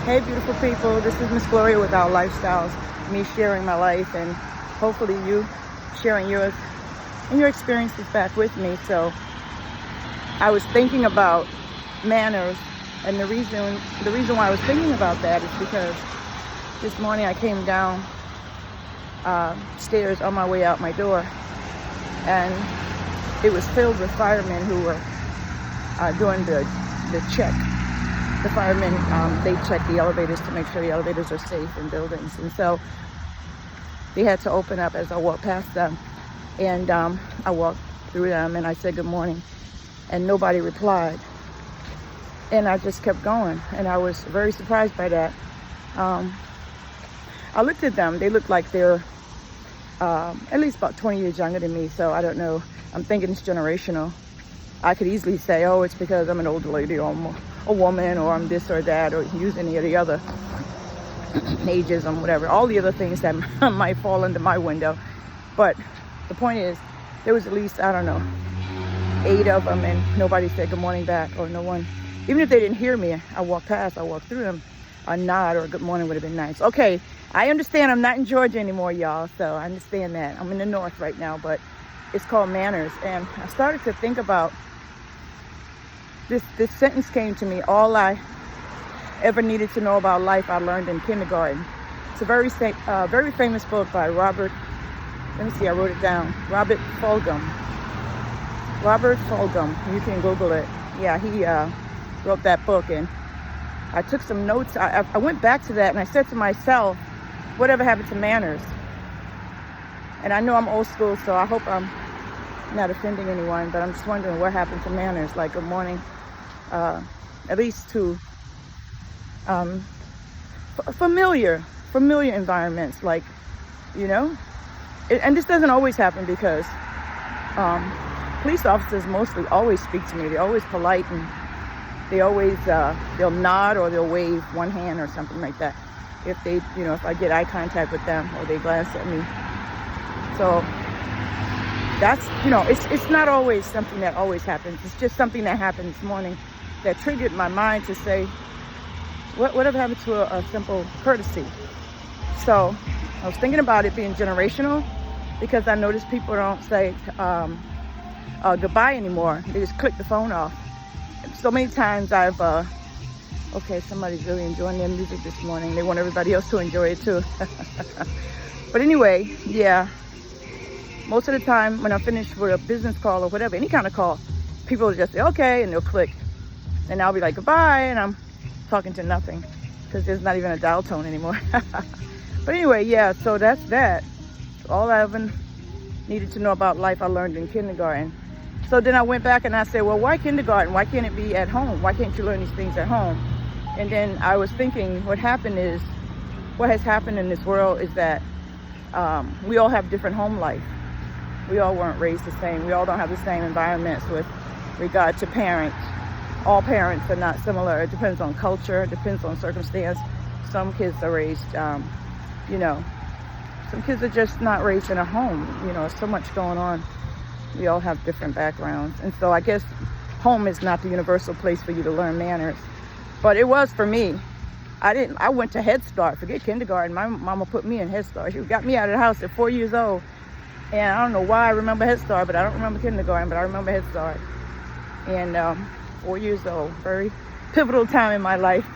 Hey, beautiful people. This is Miss Gloria with Our Lifestyles. Me sharing my life and hopefully you sharing yours and your experiences back with me. So I was thinking about manners, and the reason why I was thinking about that is because this morning I came down stairs on my way out my door, and it was filled with firemen who were doing the check. The firemen, they check the elevators to make sure the elevators are safe in buildings. And so they had to open up as I walked past them. And I walked through them and I said good morning. And nobody replied. And I just kept going. And I was very surprised by that. I looked at them. They looked like they're at least about 20 years younger than me. So I don't know. I'm thinking it's generational. I could easily say, oh, it's because I'm an older lady or I'm a woman or I'm this or that, or use any of the other ageism, whatever, all the other things that might fall under my window. But the point is, there was at least, I don't know, 8 of them, and nobody said good morning back, or no one, even if they didn't hear me, I walked through them, a nod or a good morning would have been nice. Okay, I understand I'm not in Georgia anymore, y'all, so I understand that. I'm in the north right now, but it's called manners. And I started to think about this sentence came to me: all I ever needed to know about life I learned in kindergarten. It's a very famous book by Robert, let me see, I wrote it down, Robert Fulghum. You can Google it. Yeah, he wrote that book, and I took some notes. I went back to that and I said to myself, whatever happened to manners? And I know I'm old school, so I hope I'm not offending anyone, but I'm just wondering what happened to manners, like good morning, at least to familiar environments, like, you know. And this doesn't always happen because police officers mostly always speak to me. They're always polite, and they always they'll nod or they'll wave one hand or something like that if they, you know, if I get eye contact with them or they glance at me. So that's, you know, it's not always something that always happens. It's just something that happened this morning that triggered my mind to say, whatever happened to a simple courtesy? So I was thinking about it being generational, because I noticed people don't say goodbye anymore. They just click the phone off. So many times I've, okay, somebody's really enjoying their music this morning. They want everybody else to enjoy it too. But anyway, yeah. Most of the time when I finish with a business call or whatever, any kind of call, people will just say, okay, and they'll click. And I'll be like, goodbye, and I'm talking to nothing, because there's not even a dial tone anymore. But anyway, yeah, so that's that. All I ever needed to know about life I learned in kindergarten. So then I went back and I said, well, why kindergarten? Why can't it be at home? Why can't you learn these things at home? And then I was thinking, what has happened in this world is that we all have different home life. We all weren't raised the same. We all don't have the same environments with regard to parents. All parents are not similar. It depends on culture. It depends on circumstance. Some kids are raised, you know, some kids are just not raised in a home. You know, so much going on. We all have different backgrounds. And so I guess home is not the universal place for you to learn manners. But it was for me. I went to Head Start. Forget kindergarten. My mama put me in Head Start. She got me out of the house at 4 years old. And I don't know why I remember Head Start, but I don't remember kindergarten, but I remember Head Start. And 4 years old, very pivotal time in my life.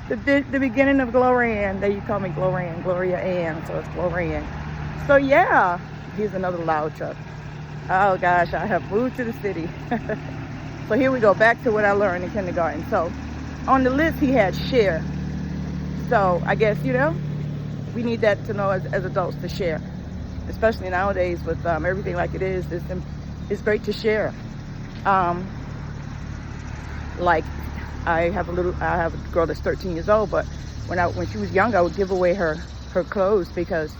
the beginning of Gloria Ann. There you call me Gloria Ann, so it's Gloria Ann. So yeah, here's another loud truck. Oh gosh, I have moved to the city. So here we go, back to what I learned in kindergarten. So on the list he had share. So I guess, you know, we need that to know as adults, to share. Especially nowadays with everything like it is, it's great to share. Like I have a girl that's 13 years old, but when she was young, I would give away her clothes because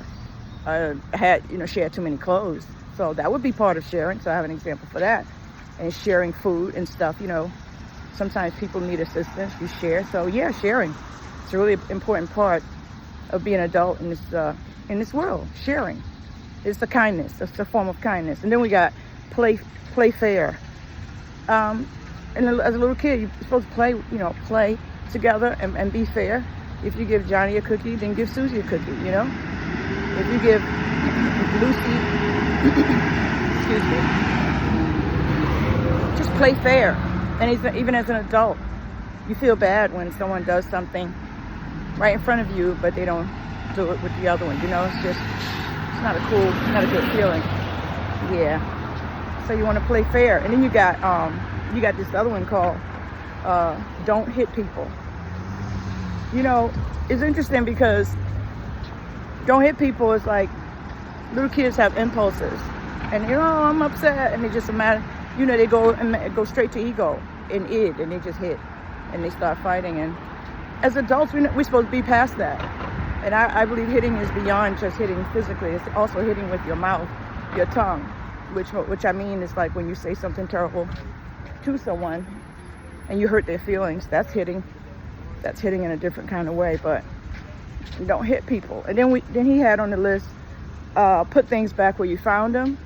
she had too many clothes. So that would be part of sharing. So I have an example for that. And sharing food and stuff, you know, sometimes people need assistance, you share. So yeah, sharing. It's a really important part of being an adult in this world. Sharing. It's a kindness. It's a form of kindness. And then we got play fair. And as a little kid, you're supposed to play together and be fair. If you give Johnny a cookie, then give Susie a cookie, If you give Lucy, excuse me, just play fair. And even as an adult, you feel bad when someone does something right in front of you, but they don't do it with the other one, it's not a good feeling. Yeah. So you want to play fair. And then you got this other one called don't hit people. It's interesting because don't hit people is like little kids have impulses. And I'm upset, and they just imagine, they go straight to ego and id, and they just hit and they start fighting. And as adults, we're supposed to be past that. And I believe hitting is beyond just hitting physically. It's also hitting with your mouth, your tongue, which I mean is like when you say something terrible to someone and you hurt their feelings. That's hitting in a different kind of way. But you don't hit people. And then he had on the list, put things back where you found them.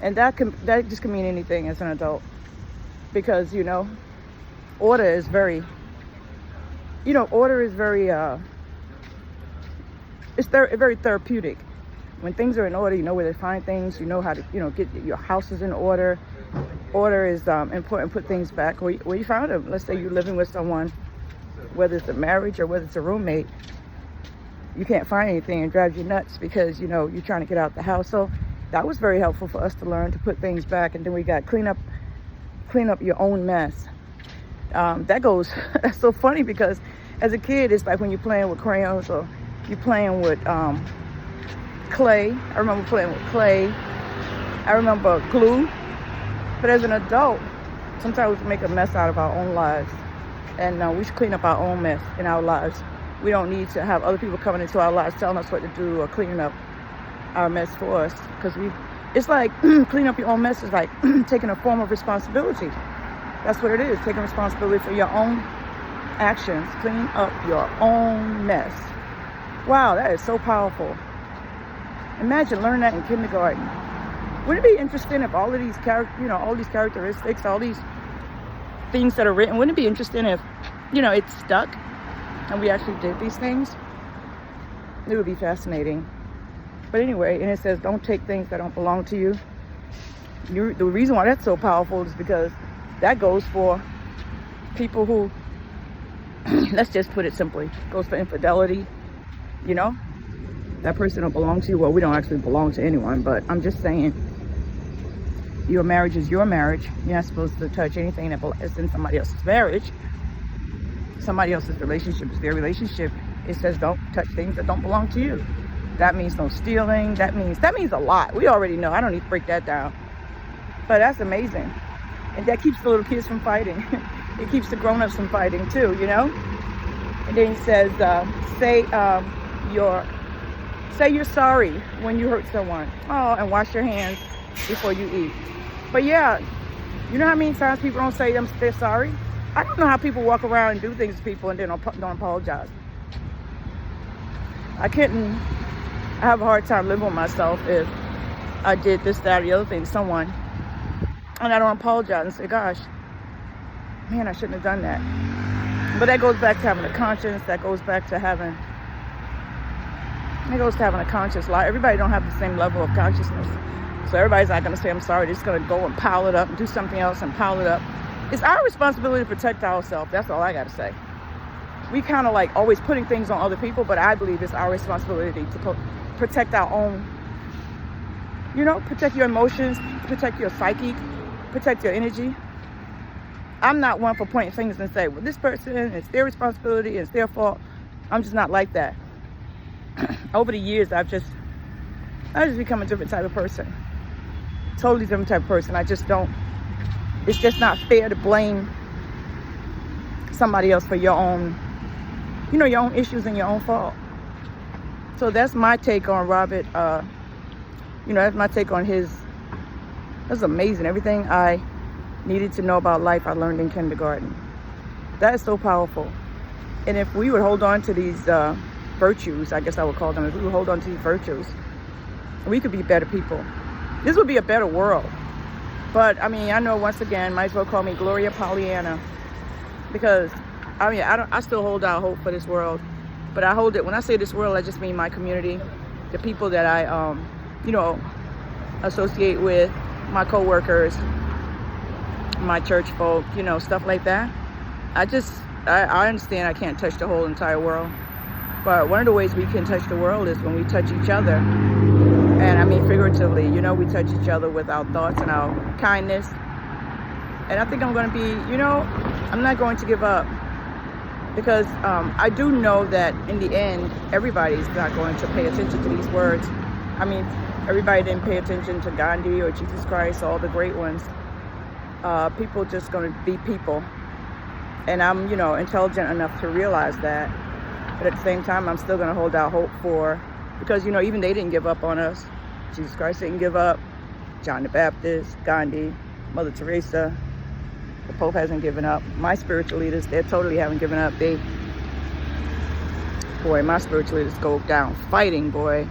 And that just can mean anything as an adult, because order is very very therapeutic. When things are in order, you know where to find things, you know how to get your house is in order. Order is important. Put things back where you found them. Let's say you're living with someone, whether it's a marriage or whether it's a roommate, you can't find anything and drives you nuts because you're trying to get out the house. So that was very helpful for us to learn to put things back. And then we got clean up your own mess. That's so funny because as a kid, it's like when you're playing with crayons or you're playing with clay. I remember playing with clay. I remember glue. But as an adult, sometimes we make a mess out of our own lives. And we should clean up our own mess in our lives. We don't need to have other people coming into our lives telling us what to do or cleaning up our mess for us. Because it's like cleaning up your own mess is like taking a form of responsibility. That's what it is, taking responsibility for your own actions. Clean up your own mess. Wow, that is so powerful. Imagine learning that in kindergarten. Wouldn't it be interesting if all of these all these characteristics, all these things that are written, wouldn't it be interesting if, it stuck and we actually did these things? It would be fascinating. But anyway, and it says, don't take things that don't belong to you. The reason why that's so powerful is because that goes for people who, let's just put it simply, goes for infidelity. That person don't belong to you. Well, we don't actually belong to anyone, but I'm just saying, your marriage is your marriage. You're not supposed to touch anything that is in somebody else's marriage. Somebody else's relationship is their relationship. It says don't touch things that don't belong to you. That means no stealing. That means a lot. We already know. I don't need to break that down. But that's amazing. And that keeps the little kids from fighting. It keeps the grown-ups from fighting too, And then he says, say you're sorry when you hurt someone. Oh, and wash your hands before you eat. But yeah, you know how many times people don't say they're sorry? I don't know how people walk around and do things to people and then don't apologize. I have a hard time living with myself if I did this, that, or the other thing to someone and I don't apologize and say, gosh, man, I shouldn't have done that. But that goes back to having a conscience. That goes back to having a conscious life. Everybody don't have the same level of consciousness. So everybody's not going to say, I'm sorry. They're just going to go and pile it up and do something else and pile it up. It's our responsibility to protect ourselves. That's all I got to say. We kind of like always putting things on other people, but I believe it's our responsibility to protect our own, protect your emotions, protect your psyche, protect your energy. I'm not one for pointing fingers and say, well, this person, it's their responsibility, it's their fault. I'm just not like that. Over the years, I've just become a different type of person. Totally different type of person. It's just not fair to blame somebody else for your own, your own issues and your own fault. So that's my take on Robert. That's my take on his. That's amazing. Everything I needed to know about life, I learned in kindergarten. That is so powerful. And if we would hold on to these virtues, I guess I would call them, if we would hold on to these virtues, we could be better people. This would be a better world. But I mean, I know once again, might as well call me Gloria Pollyanna, because I mean, I still hold out hope for this world, but I hold it, when I say this world, I just mean my community, the people that I, you know, associate with, my co-workers, my church folk, you know, stuff like that. I understand I can't touch the whole entire world, but one of the ways we can touch the world is when we touch each other. And I mean figuratively, you know, we touch each other with our thoughts and our kindness. And I think I'm going to be, you know, I'm not going to give up, because I do know that in the end, everybody's not going to pay attention to these words. I mean, everybody didn't pay attention to Gandhi or Jesus Christ, all the great ones. People just going to be people. And I'm, you know, intelligent enough to realize that. But at the same time, I'm still going to hold out hope for, because, you know, even they didn't give up on us. Jesus Christ didn't give up. John the Baptist, Gandhi, Mother Teresa. The Pope hasn't given up. My spiritual leaders, they totally haven't given up. Boy, my spiritual leaders go down fighting, boy.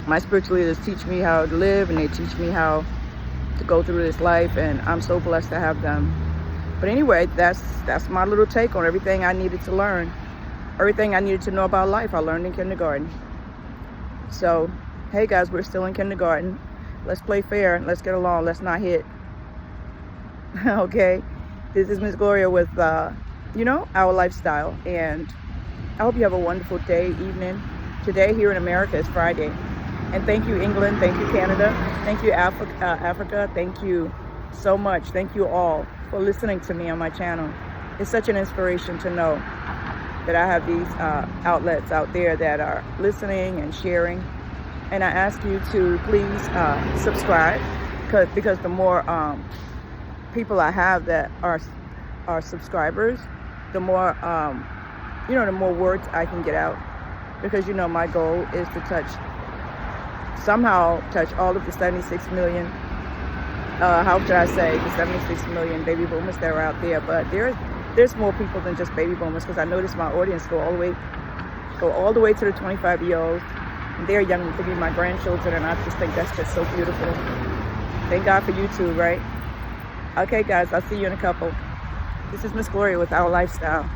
My spiritual leaders teach me how to live, and they teach me how to go through this life, and I'm so blessed to have them. But anyway, that's my little take on everything I needed to learn. Everything I needed to know about life, I learned in kindergarten. So, hey guys, we're still in kindergarten. Let's play fair. Let's get along. Let's not hit. Okay? This is Miss Gloria with, you know, Our Lifestyle. And I hope you have a wonderful day, evening. Today here in America is Friday. And thank you, England. Thank you, Canada. Thank you, Africa. Thank you so much. Thank you all for listening to me on my channel. It's such an inspiration to know that I have these outlets out there that are listening and sharing. And I ask you to please subscribe, because the more people I have that are subscribers, the more, you know, the more words I can get out. Because, you know, my goal is to somehow touch all of the 76 million, how should I say, the 76 million baby boomers that are out there. But there's more people than just baby boomers, because I notice my audience go all the way to the 25-year-olds. They're young to be my grandchildren, and I just think that's just so beautiful. Thank God for YouTube, right? Okay, guys, I'll see you in a couple. This is Miss Gloria with Our Lifestyle.